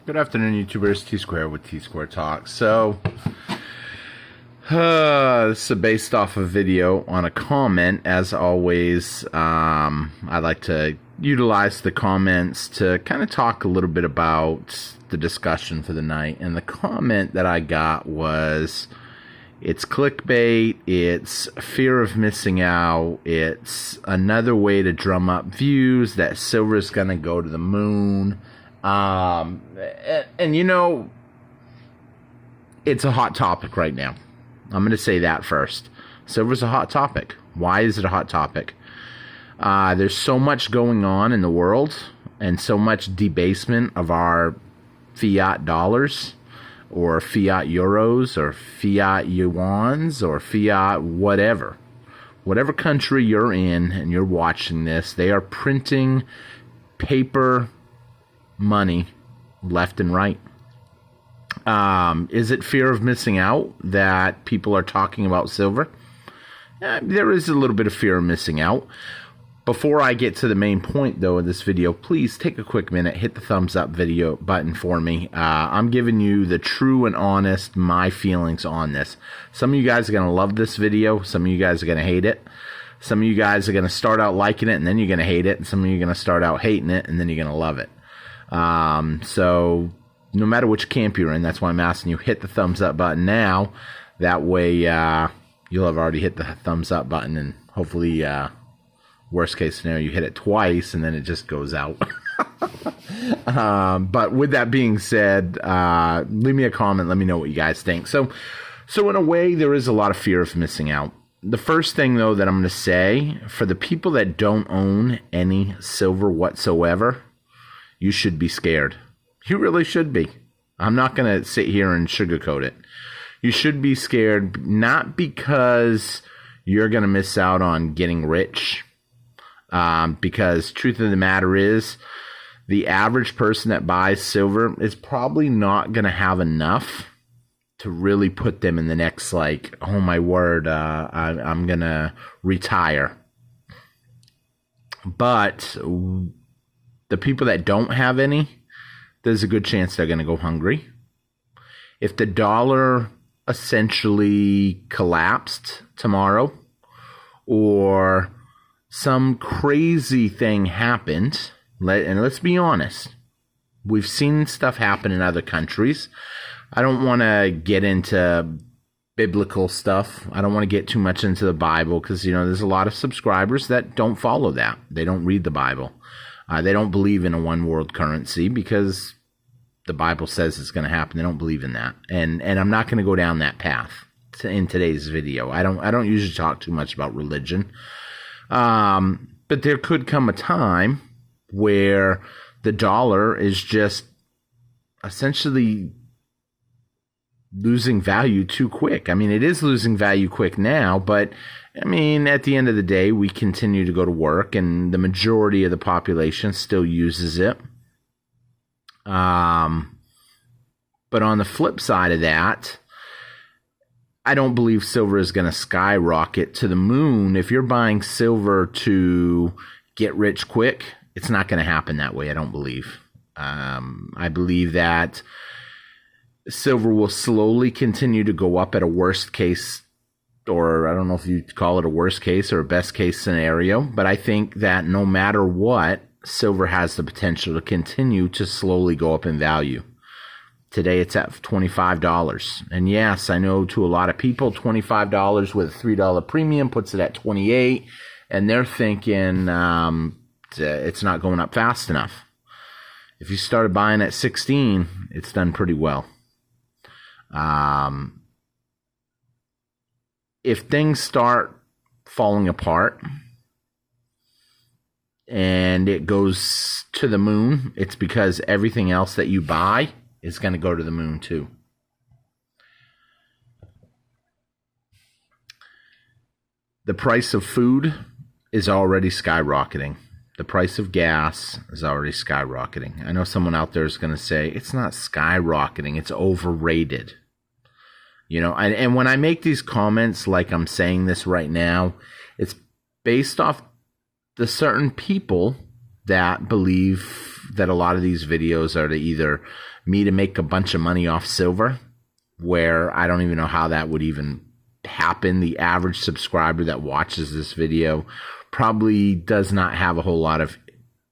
Good afternoon, YouTubers. T Square with T Square Talk. So, this is based off a video on a comment. As always, I like to utilize the comments to kind of talk a little bit about the discussion for the night. And the comment that I got was, it's clickbait, it's fear of missing out, it's another way to drum up views that silver is going to go to the moon. And you know, it's a hot topic right now. I'm going to say that first. Silver's a hot topic. Why is it a hot topic? There's so much going on in the world and so much debasement of our fiat dollars or fiat euros or fiat yuans or fiat whatever. Whatever country you're in and you're watching this, they are printing paper money left and right. Is it fear of missing out that people are talking about silver? There is a little bit of fear of missing out. Before I get to the main point, though, of this video, please take a quick minute, hit the thumbs up video button for me. I'm giving you the true and honest, my feelings on this. Some of you guys are going to love this video. Some of you guys are going to hate it. Some of you guys are going to start out liking it, and then you're going to hate it. And some of you are going to start out hating it, and then you're going to love it. So no matter which camp you're in, that's why I'm asking you, hit the thumbs up button now. That way, you'll have already hit the thumbs up button, and hopefully, worst case scenario, you hit it twice and then it just goes out. But with that being said, leave me a comment. Let me know what you guys think. So in a way, there is a lot of fear of missing out. The first thing, though, that I'm going to say, for the people that don't own any silver whatsoever, you should be scared. You really should be. I'm not going to sit here and sugarcoat it. You should be scared, not because you're going to miss out on getting rich, because truth of the matter is, the average person that buys silver is probably not going to have enough to really put them in the next, like, oh my word, I'm going to retire. But the people that don't have any, there's a good chance they're going to go hungry. If the dollar essentially collapsed tomorrow, or some crazy thing happened, and let's be honest, we've seen stuff happen in other countries. I don't want to get into biblical stuff. I don't want to get too much into the Bible because, you know, there's a lot of subscribers that don't follow that. They don't read the Bible. They don't believe in a one world currency because the Bible says it's going to happen. They don't believe in that. And I'm not going to go down that path in today's video. I don't usually talk too much about religion. But there could come a time where the dollar is just essentially losing value too quick. I mean, it is losing value quick now, but I mean, at the end of the day, we continue to go to work and the majority of the population still uses it. But on the flip side of that, I don't believe silver is going to skyrocket to the moon. If you're buying silver to get rich quick, it's not going to happen that way, I don't believe. I believe that silver will slowly continue to go up at a worst case, or I don't know if you call it a worst case or a best case scenario, but I think that no matter what, silver has the potential to continue to slowly go up in value. Today it's at $25. And yes, I know to a lot of people, $25 with a $3 premium puts it at $28. And they're thinking it's not going up fast enough. If you started buying at $16, it's done pretty well. If things start falling apart and it goes to the moon, it's because everything else that you buy is going to go to the moon too. The price of food is already skyrocketing. The price of gas is already skyrocketing. I know someone out there is going to say, it's not skyrocketing, it's overrated. You know, and when I make these comments like I'm saying this right now, it's based off the certain people that believe that a lot of these videos are to either me to make a bunch of money off silver, where I don't even know how that would even happen. The average subscriber that watches this video probably does not have a whole lot of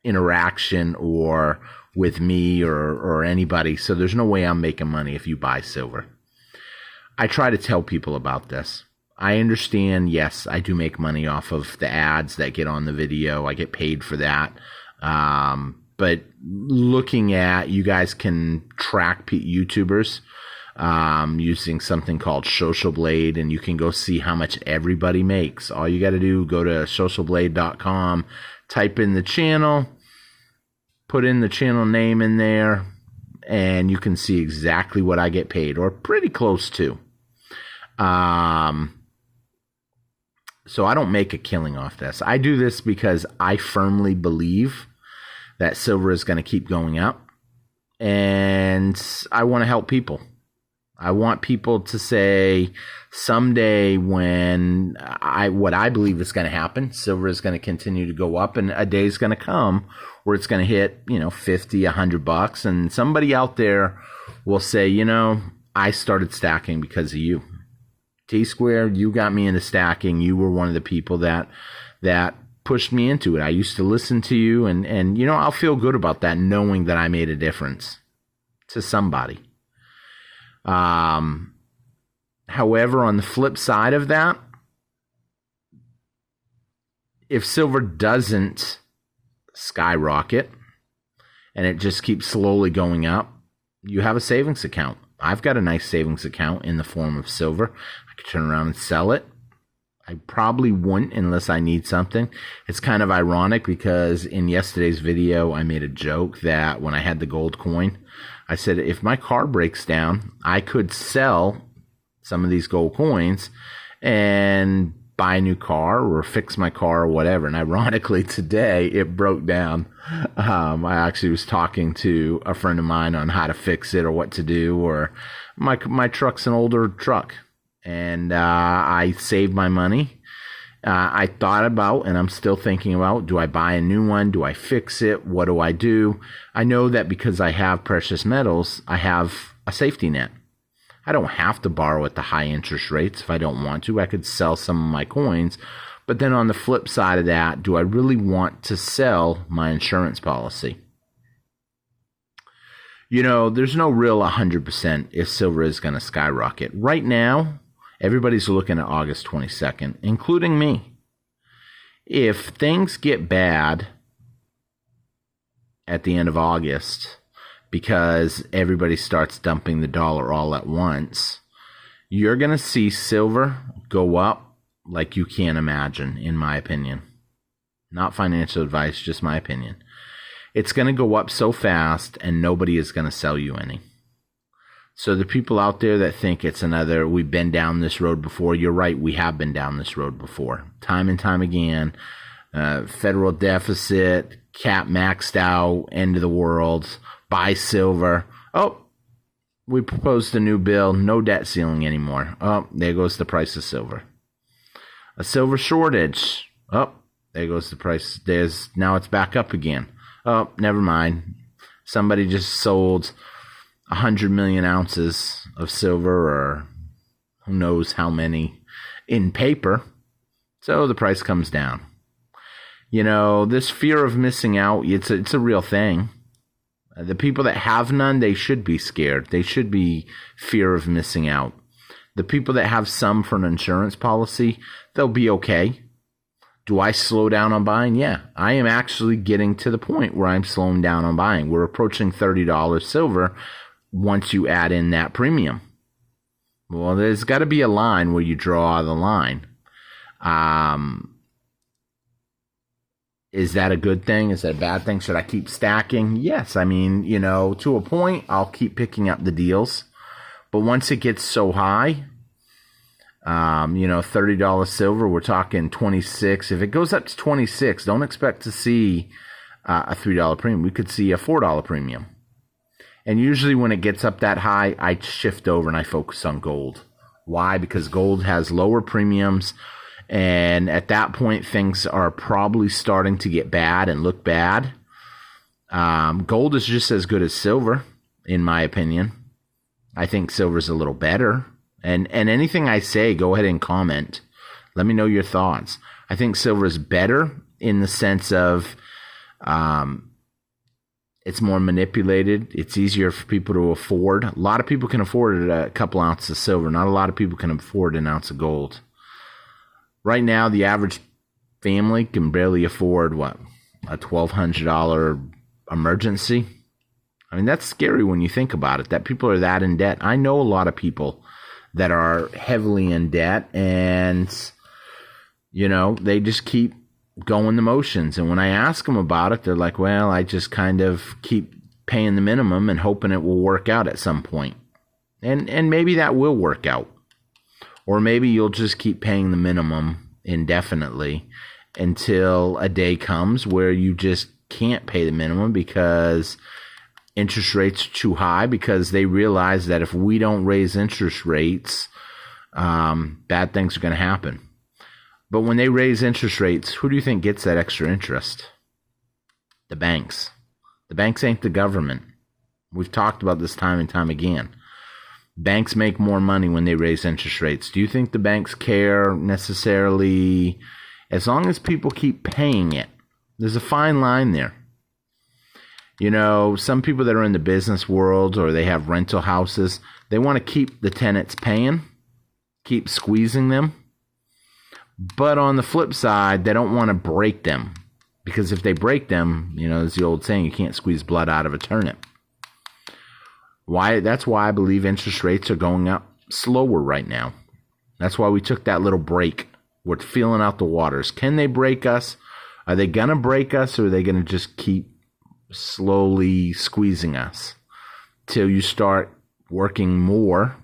interaction or with me or anybody. So there's no way I'm making money if you buy silver. I try to tell people about this. I understand, yes, I do make money off of the ads that get on the video. I get paid for that. But looking at, you guys can track YouTubers using something called Social Blade, and you can go see how much everybody makes. All you got to do, go to socialblade.com, type in the channel, put in the channel name in there, and you can see exactly what I get paid, or pretty close to. So I don't make a killing off this. I do this because I firmly believe that silver is going to keep going up, and I want to help people. I want people to say someday when what I believe is going to happen, silver is going to continue to go up, and a day is going to come where it's going to hit, $50, $100, and somebody out there will say, I started stacking because of you. T-Square, you got me into stacking. You were one of the people that pushed me into it. I used to listen to you, and I'll feel good about that, knowing that I made a difference to somebody. However, on the flip side of that, if silver doesn't skyrocket and it just keeps slowly going up, you have a savings account. I've got a nice savings account in the form of silver. I could turn around and sell it. I probably wouldn't unless I need something. It's kind of ironic because in yesterday's video, I made a joke that when I had the gold coin, I said, if my car breaks down, I could sell some of these gold coins and buy a new car or fix my car or whatever. And ironically, today it broke down. I actually was talking to a friend of mine on how to fix it or what to do, or my truck's an older truck, and I saved my money. I thought about, and I'm still thinking about, do I buy a new one? Do I fix it? What do I do? I know that because I have precious metals, I have a safety net. I don't have to borrow at the high interest rates if I don't want to. I could sell some of my coins. But then on the flip side of that, do I really want to sell my insurance policy? There's no real 100% if silver is going to skyrocket. Right now, everybody's looking at August 22nd, including me. If things get bad at the end of August, because everybody starts dumping the dollar all at once, you're going to see silver go up like you can't imagine, in my opinion. Not financial advice, just my opinion. It's going to go up so fast, and nobody is going to sell you any. So the people out there that think it's another, we've been down this road before, you're right, we have been down this road before. Time and time again, federal deficit, cap maxed out, end of the world, buy silver. Oh, we proposed a new bill, no debt ceiling anymore. Oh, there goes the price of silver. A silver shortage. Oh, there goes the price. Now it's back up again. Oh, never mind. Somebody just sold 100 million ounces of silver, or who knows how many, in paper. So the price comes down. This fear of missing out, it's a real thing. The people that have none, they should be scared. They should be fear of missing out. The people that have some for an insurance policy, they'll be okay. Do I slow down on buying? Yeah, I am actually getting to the point where I'm slowing down on buying. We're approaching $30 silver once you add in that premium. Well, there's got to be a line where you draw the line. Is that a good thing? Is that a bad thing? Should I keep stacking? Yes. I mean, to a point, I'll keep picking up the deals. But once it gets so high, $30 silver, we're talking 26. If it goes up to 26, don't expect to see a $3 premium. We could see a $4 premium. And usually when it gets up that high, I shift over and I focus on gold. Why? Because gold has lower premiums. And at that point, things are probably starting to get bad and look bad. Gold is just as good as silver, in my opinion. I think silver's a little better. And anything I say, go ahead and comment. Let me know your thoughts. I think silver is better in the sense of it's more manipulated. It's easier for people to afford. A lot of people can afford a couple ounces of silver. Not a lot of people can afford an ounce of gold. Right now, the average family can barely afford, a $1,200 emergency. I mean, that's scary when you think about it, that people are that in debt. I know a lot of people that are heavily in debt, and, they just keep going the motions. And when I ask them about it, they're like, well, I just kind of keep paying the minimum and hoping it will work out at some point. And maybe that will work out. Or maybe you'll just keep paying the minimum indefinitely until a day comes where you just can't pay the minimum because interest rates are too high, because they realize that if we don't raise interest rates, bad things are going to happen. But when they raise interest rates, who do you think gets that extra interest? The banks. The banks ain't the government. We've talked about this time and time again. Banks make more money when they raise interest rates. Do you think the banks care necessarily? As long as people keep paying it, there's a fine line there. Some people that are in the business world or they have rental houses, they want to keep the tenants paying, keep squeezing them. But on the flip side, they don't want to break them, because if they break them, there's the old saying, you can't squeeze blood out of a turnip. That's why I believe interest rates are going up slower right now. That's why we took that little break. We're feeling out the waters. Can they break us? Are they going to break us, or are they going to just keep slowly squeezing us till you start working more,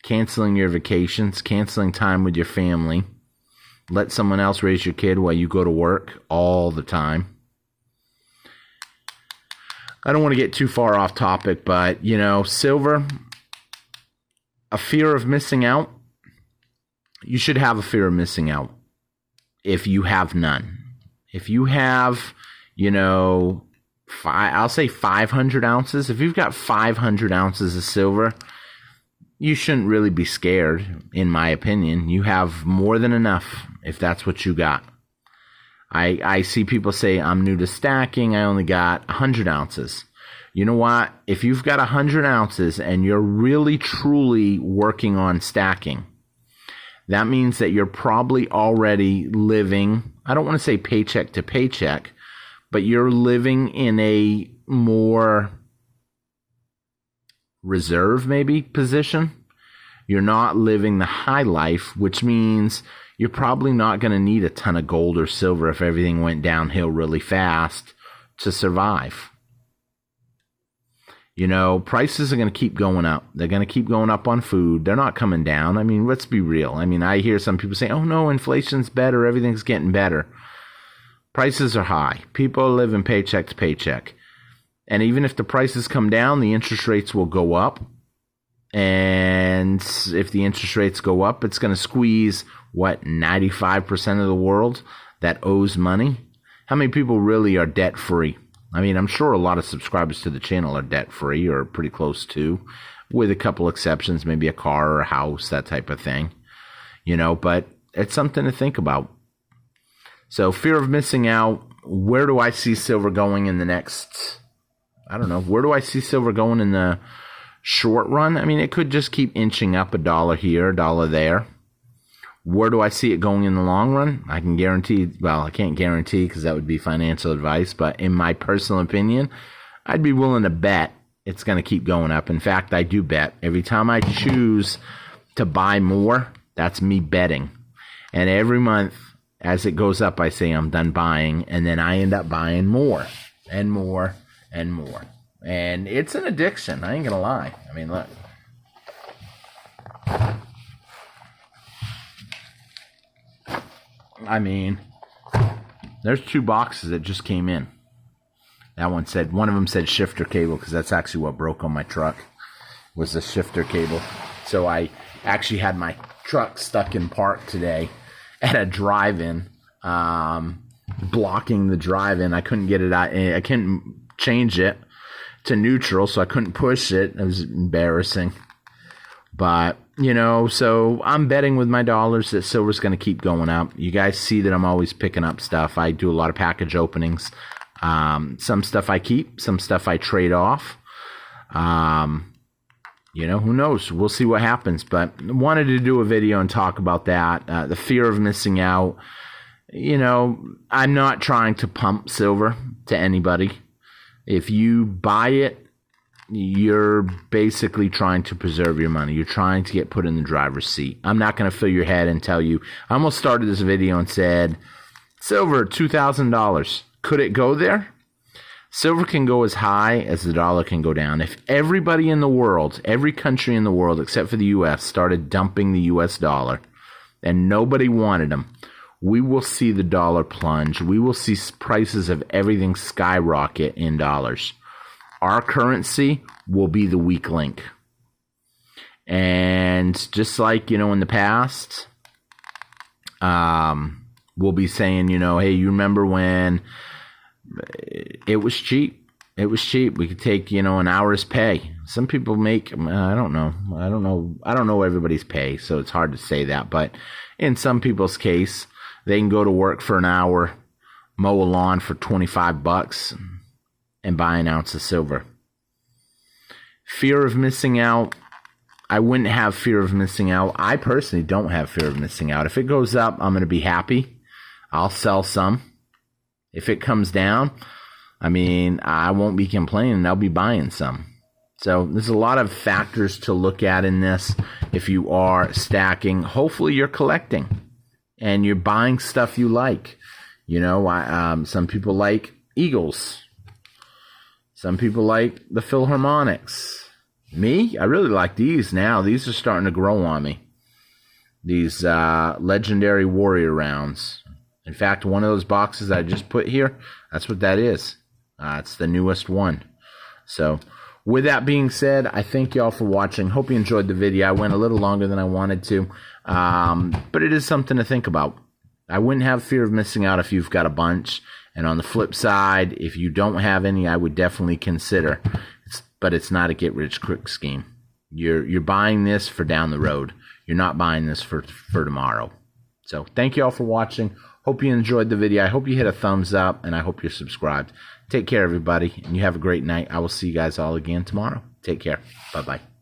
canceling your vacations, canceling time with your family? Let someone else raise your kid while you go to work all the time. I don't want to get too far off topic, but, silver, a fear of missing out. You should have a fear of missing out if you have none. If you have, I'll say 500 ounces. If you've got 500 ounces of silver, you shouldn't really be scared, in my opinion. You have more than enough if that's what you got. I see people say, I'm new to stacking, I only got 100 ounces. You know what? If you've got 100 ounces and you're really, truly working on stacking, that means that you're probably already living, I don't want to say paycheck to paycheck, but you're living in a more reserve, maybe, position. You're not living the high life, which means you're probably not going to need a ton of gold or silver if everything went downhill really fast to survive. Prices are going to keep going up. They're going to keep going up on food. They're not coming down. I mean, let's be real. I mean, I hear some people say, oh no, inflation's better. Everything's getting better. Prices are high. People are living paycheck to paycheck. And even if the prices come down, the interest rates will go up. And if the interest rates go up, it's going to squeeze, 95% of the world that owes money? How many people really are debt-free? I mean, I'm sure a lot of subscribers to the channel are debt-free or pretty close to, with a couple exceptions, maybe a car or a house, that type of thing. But it's something to think about. So fear of missing out. Where do I see silver going in the next, where do I see silver going in the short run? I mean, it could just keep inching up $1 here, $1 there. Where do I see it going in the long run? I can guarantee, I can't guarantee because that would be financial advice, but in my personal opinion, I'd be willing to bet it's going to keep going up. In fact, I do bet. Every time I choose to buy more, that's me betting. And every month as it goes up, I say I'm done buying, and then I end up buying more and more and more. And it's an addiction. I ain't going to lie. I mean, look. I mean, there's 2 boxes that just came in. One of them said shifter cable, because that's actually what broke on my truck, was the shifter cable. So I actually had my truck stuck in park today at a drive-in, blocking the drive-in. I couldn't get it out. I couldn't change it to neutral, so I couldn't push it. It was embarrassing. But, you know, so I'm betting with my dollars that silver's going to keep going up. You guys see that I'm always picking up stuff. I do a lot of package openings. Some stuff I keep, some stuff I trade off. You know, who knows? We'll see what happens. But wanted to do a video and talk about that. The fear of missing out. You know, I'm not trying to pump silver to anybody. If you buy it, you're basically trying to preserve your money. You're trying to get put in the driver's seat. I'm not going to fill your head and tell you. I almost started this video and said, silver, $2,000. Could it go there? Silver can go as high as the dollar can go down. If everybody in the world, every country in the world except for the U.S. started dumping the U.S. dollar and nobody wanted them, we will see the dollar plunge. We will see prices of everything skyrocket in dollars. Our currency will be the weak link. And just like, you know, in the past, we'll be saying, you know, hey, you remember when it was cheap? It was cheap. We could take, you know, an hour's pay. Some people make, I don't know everybody's pay, so it's hard to say that. But in some people's case, they can go to work for an hour, mow a lawn for $25, and buy an ounce of silver. Fear of missing out. I wouldn't have fear of missing out. I personally don't have fear of missing out. If it goes up, I'm going to be happy. I'll sell some. If it comes down, I mean, I won't be complaining. I'll be buying some. So there's a lot of factors to look at in this. If you are stacking, hopefully you're collecting and you're buying stuff you like. You know, some people like Eagles. Some people like the Philharmonics. Me, I really like these now. These are starting to grow on me. These Legendary Warrior rounds. In fact, one of those boxes I just put here, that's what that is. It's the newest one. So, with that being said, I thank y'all for watching. Hope you enjoyed the video. I went a little longer than I wanted to. But it is something to think about. I wouldn't have fear of missing out if you've got a bunch. And on the flip side, if you don't have any, I would definitely consider. But it's not a get-rich-quick scheme. You're buying this for down the road. You're not buying this for tomorrow. So thank you all for watching. Hope you enjoyed the video. I hope you hit a thumbs up, and I hope you're subscribed. Take care, everybody, and you have a great night. I will see you guys all again tomorrow. Take care. Bye-bye.